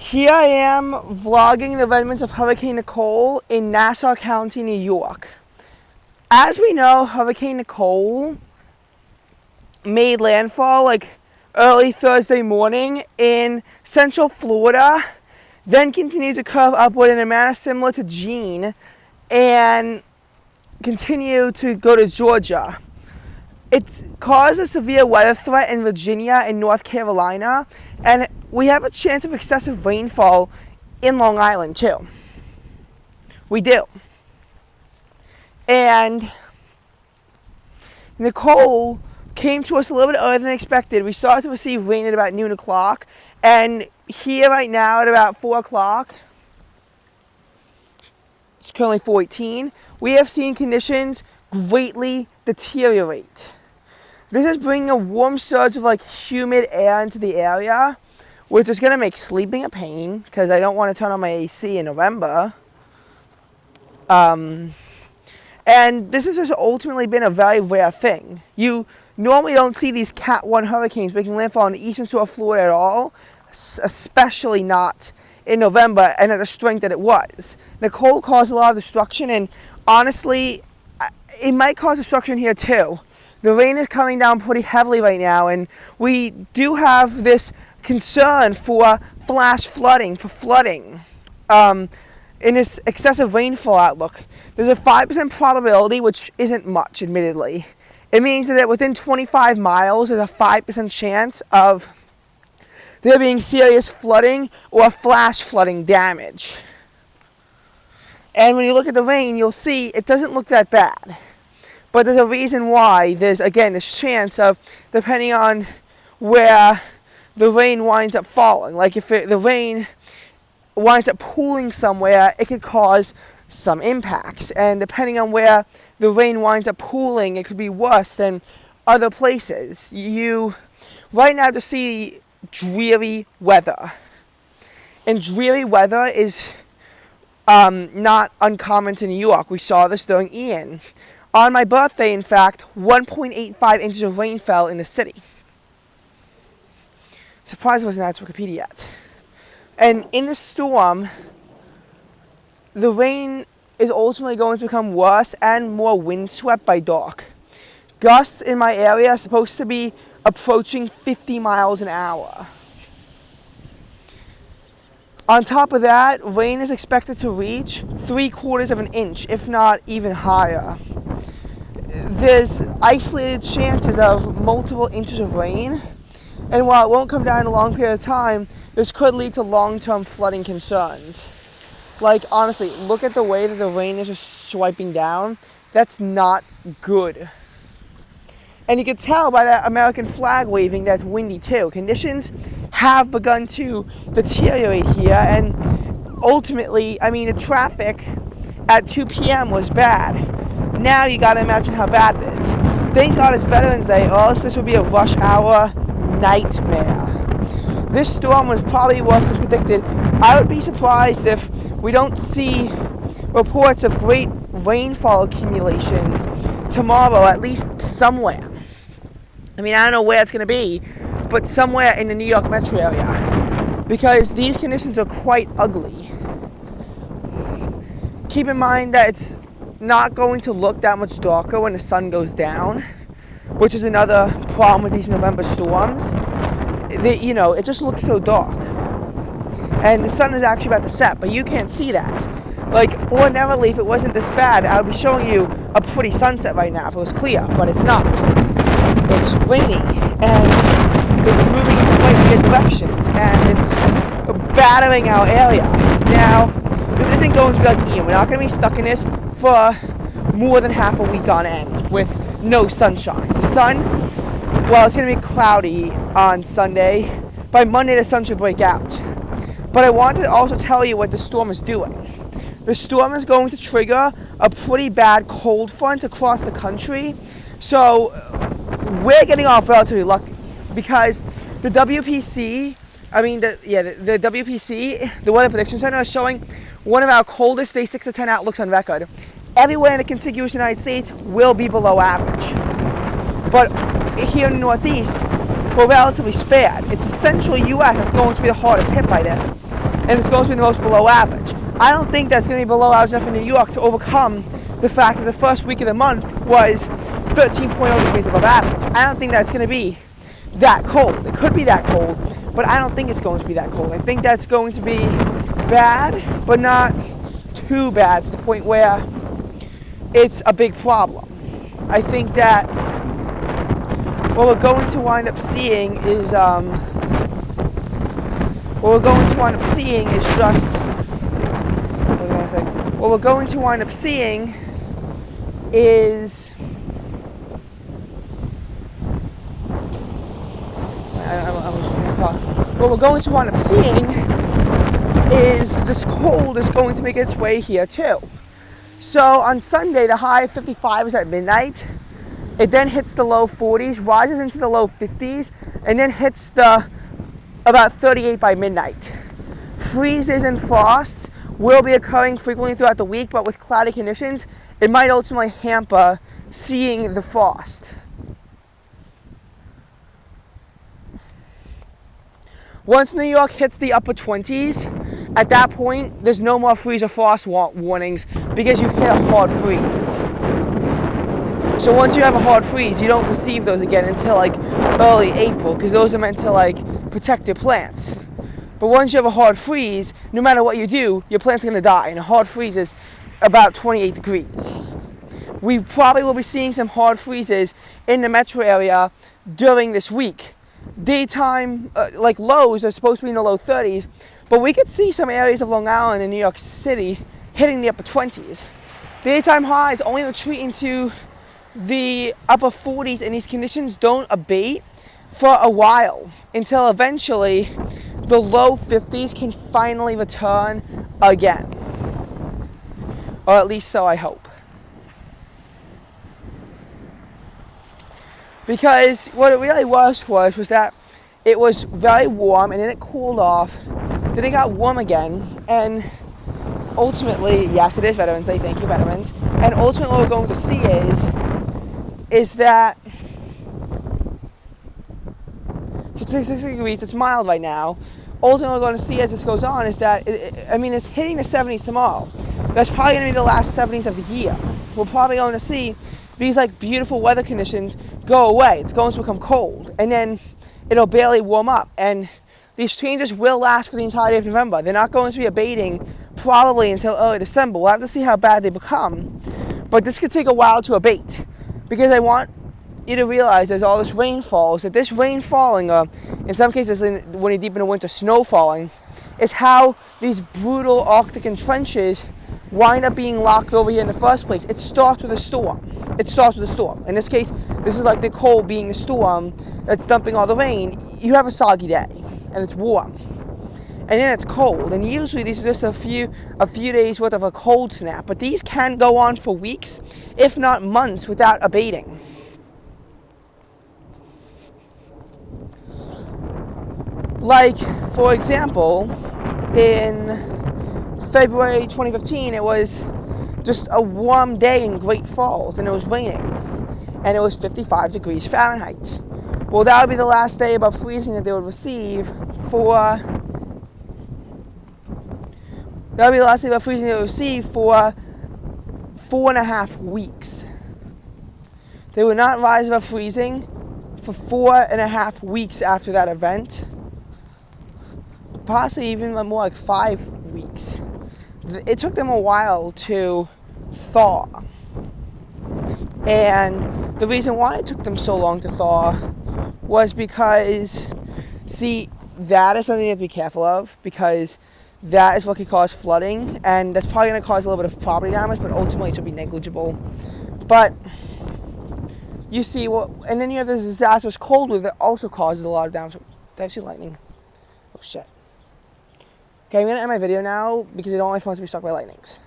Here I am vlogging the Renmants of Hurricane Nicole in Nassau County, New York. As we know, Hurricane Nicole made landfall like early Thursday morning in central Florida, then continued to curve upward in a manner similar to Jean and continue to go to Georgia. It caused a severe weather threat in Virginia and North Carolina, and we have a chance of excessive rainfall in Long Island too. We do. And Nicole came to us a little bit earlier than expected. We started to receive rain at about noon o'clock, and here right now at about 4 o'clock, it's currently 4:18, we have seen conditions greatly deteriorate. This is bringing a warm surge of humid air into the area, which is going to make sleeping a pain because I don't want to turn on my AC in November. And this has just ultimately been a very rare thing. You normally don't see these Cat 1 hurricanes making landfall on the eastern shore of Florida at all, especially not in November and at the strength that it was. Nicole caused a lot of destruction, and honestly, it might cause destruction here too. The rain is coming down pretty heavily right now, and we do have this concern for flash flooding, in this excessive rainfall outlook. There's a 5% probability, which isn't much, admittedly. It means that within 25 miles, there's a 5% chance of there being serious flooding or flash flooding damage. And when you look at the rain, you'll see it doesn't look that bad. But there's a reason why there's, again, this chance of, depending on where the rain winds up falling. Like if the rain winds up pooling somewhere, it could cause some impacts. And depending on where the rain winds up pooling, it could be worse than other places. You right now just see dreary weather. And dreary weather is not uncommon to New York. We saw this during Ian. On my birthday, in fact, 1.85 inches of rain fell in the city. Surprised it wasn't added to Wikipedia yet. And in the storm, the rain is ultimately going to become worse and more windswept by dark. Gusts in my area are supposed to be approaching 50 miles an hour. On top of that, rain is expected to reach 3/4 of an inch, if not even higher. There's isolated chances of multiple inches of rain, and while it won't come down in a long period of time, this could lead to long-term flooding concerns. Honestly, look at the way that the rain is just swiping down. That's not good. And you can tell by that American flag waving that's windy too. Conditions have begun to deteriorate here, and ultimately, the traffic at 2 p.m. was bad. Now you gotta imagine how bad it is. Thank God it's Veterans Day, or else this would be a rush hour nightmare. This storm was probably worse than predicted. I would be surprised if we don't see reports of great rainfall accumulations tomorrow, at least somewhere. I don't know where it's going to be, but somewhere in the New York metro area, because these conditions are quite ugly. Keep in mind that it's not going to look that much darker when the sun goes down, which is another problem with these November storms. It just looks so dark. And the sun is actually about to set, but you can't see that. Ordinarily, if it wasn't this bad, I would be showing you a pretty sunset right now if it was clear, but it's not. It's rainy, and it's moving in quite weird directions, and it's battering our area. Now, this isn't going to be like Ian. We're not going to be stuck in this for more than half a week on end with no sunshine. The sun, it's going to be cloudy on Sunday. By Monday, the sun should break out. But I want to also tell you what the storm is doing. The storm is going to trigger a pretty bad cold front across the country. So we're getting off relatively lucky because the WPC, the WPC, the Weather Prediction Center, is showing one of our coldest day 6 to 10 outlooks on record. Everywhere in the contiguous United States will be below average. But here in the Northeast, we're relatively spared. It's the central U.S. that's going to be the hardest hit by this. and it's going to be the most below average. I don't think that's going to be below average enough in New York to overcome the fact that the first week of the month was 13.0 degrees above average. I don't think that's going to be that cold. It could be that cold, but I don't think it's going to be that cold. I think that's going to be bad, but not too bad to the point where it's a big problem. I think that what we're going to wind up seeing is this cold is going to make its way here too. So on Sunday, the high of 55 is at midnight. It then hits the low 40s, rises into the low 50s, and then hits the about 38 by midnight. Freezes and frosts will be occurring frequently throughout the week, but with cloudy conditions, it might ultimately hamper seeing the frost. Once New York hits the upper 20s, at that point, there's no more freeze or frost warnings because you've hit a hard freeze. So once you have a hard freeze, you don't receive those again until like early April, because those are meant to like protect your plants. But once you have a hard freeze, no matter what you do, your plant's going to die, and a hard freeze is about 28 degrees. We probably will be seeing some hard freezes in the metro area during this week. Daytime, like lows are supposed to be in the low 30s, but we could see some areas of Long Island and New York City hitting the upper 20s. Daytime highs only retreating to the upper 40s, and these conditions don't abate for a while until eventually the low 50s can finally return again. Or at least so I hope. Because what it really was that it was very warm, and then it cooled off, then it got warm again, and ultimately, yes, it is Veterans Day, thank you, veterans, and ultimately what we're going to see is that 66 degrees, it's mild right now. Ultimately what we're going to see as this goes on is that, it's hitting the 70s tomorrow. That's probably going to be the last 70s of the year. We're probably going to see these like beautiful weather conditions go away. It's going to become cold, and then it'll barely warm up, and these changes will last for the entirety of November. They're not going to be abating probably until early December. We'll have to see how bad they become, but this could take a while to abate, because I want you to realize there's all this rainfall, that this rain falling, or in some cases when you're deep in the winter, snow falling, is how these brutal Arctic trenches wind up being locked over here in the first place. It starts with a storm. In this case, this is like Nicole being the storm that's dumping all the rain. You have a soggy day, and it's warm, and then it's cold. And usually these are just a few days worth of a cold snap, but these can go on for weeks, if not months, without abating. Like, for example, in February 2015, it was just a warm day in Great Falls, and it was raining, and it was 55 degrees Fahrenheit. Well, that would be the last day above freezing that they would receive for 4.5 weeks. They would not rise above freezing for 4.5 weeks after that event, possibly even more like 5 weeks. It took them a while to thaw, and the reason why it took them so long to thaw was because, see, that is something you have to be careful of, because that is what could cause flooding, and that's probably going to cause a little bit of property damage, but ultimately it should be negligible. But you see, and then you have this disastrous cold wave that also causes a lot of damage. That's actually lightning. Oh shit. Okay, I'm going to end my video now because I don't want my phone to be struck by lightnings.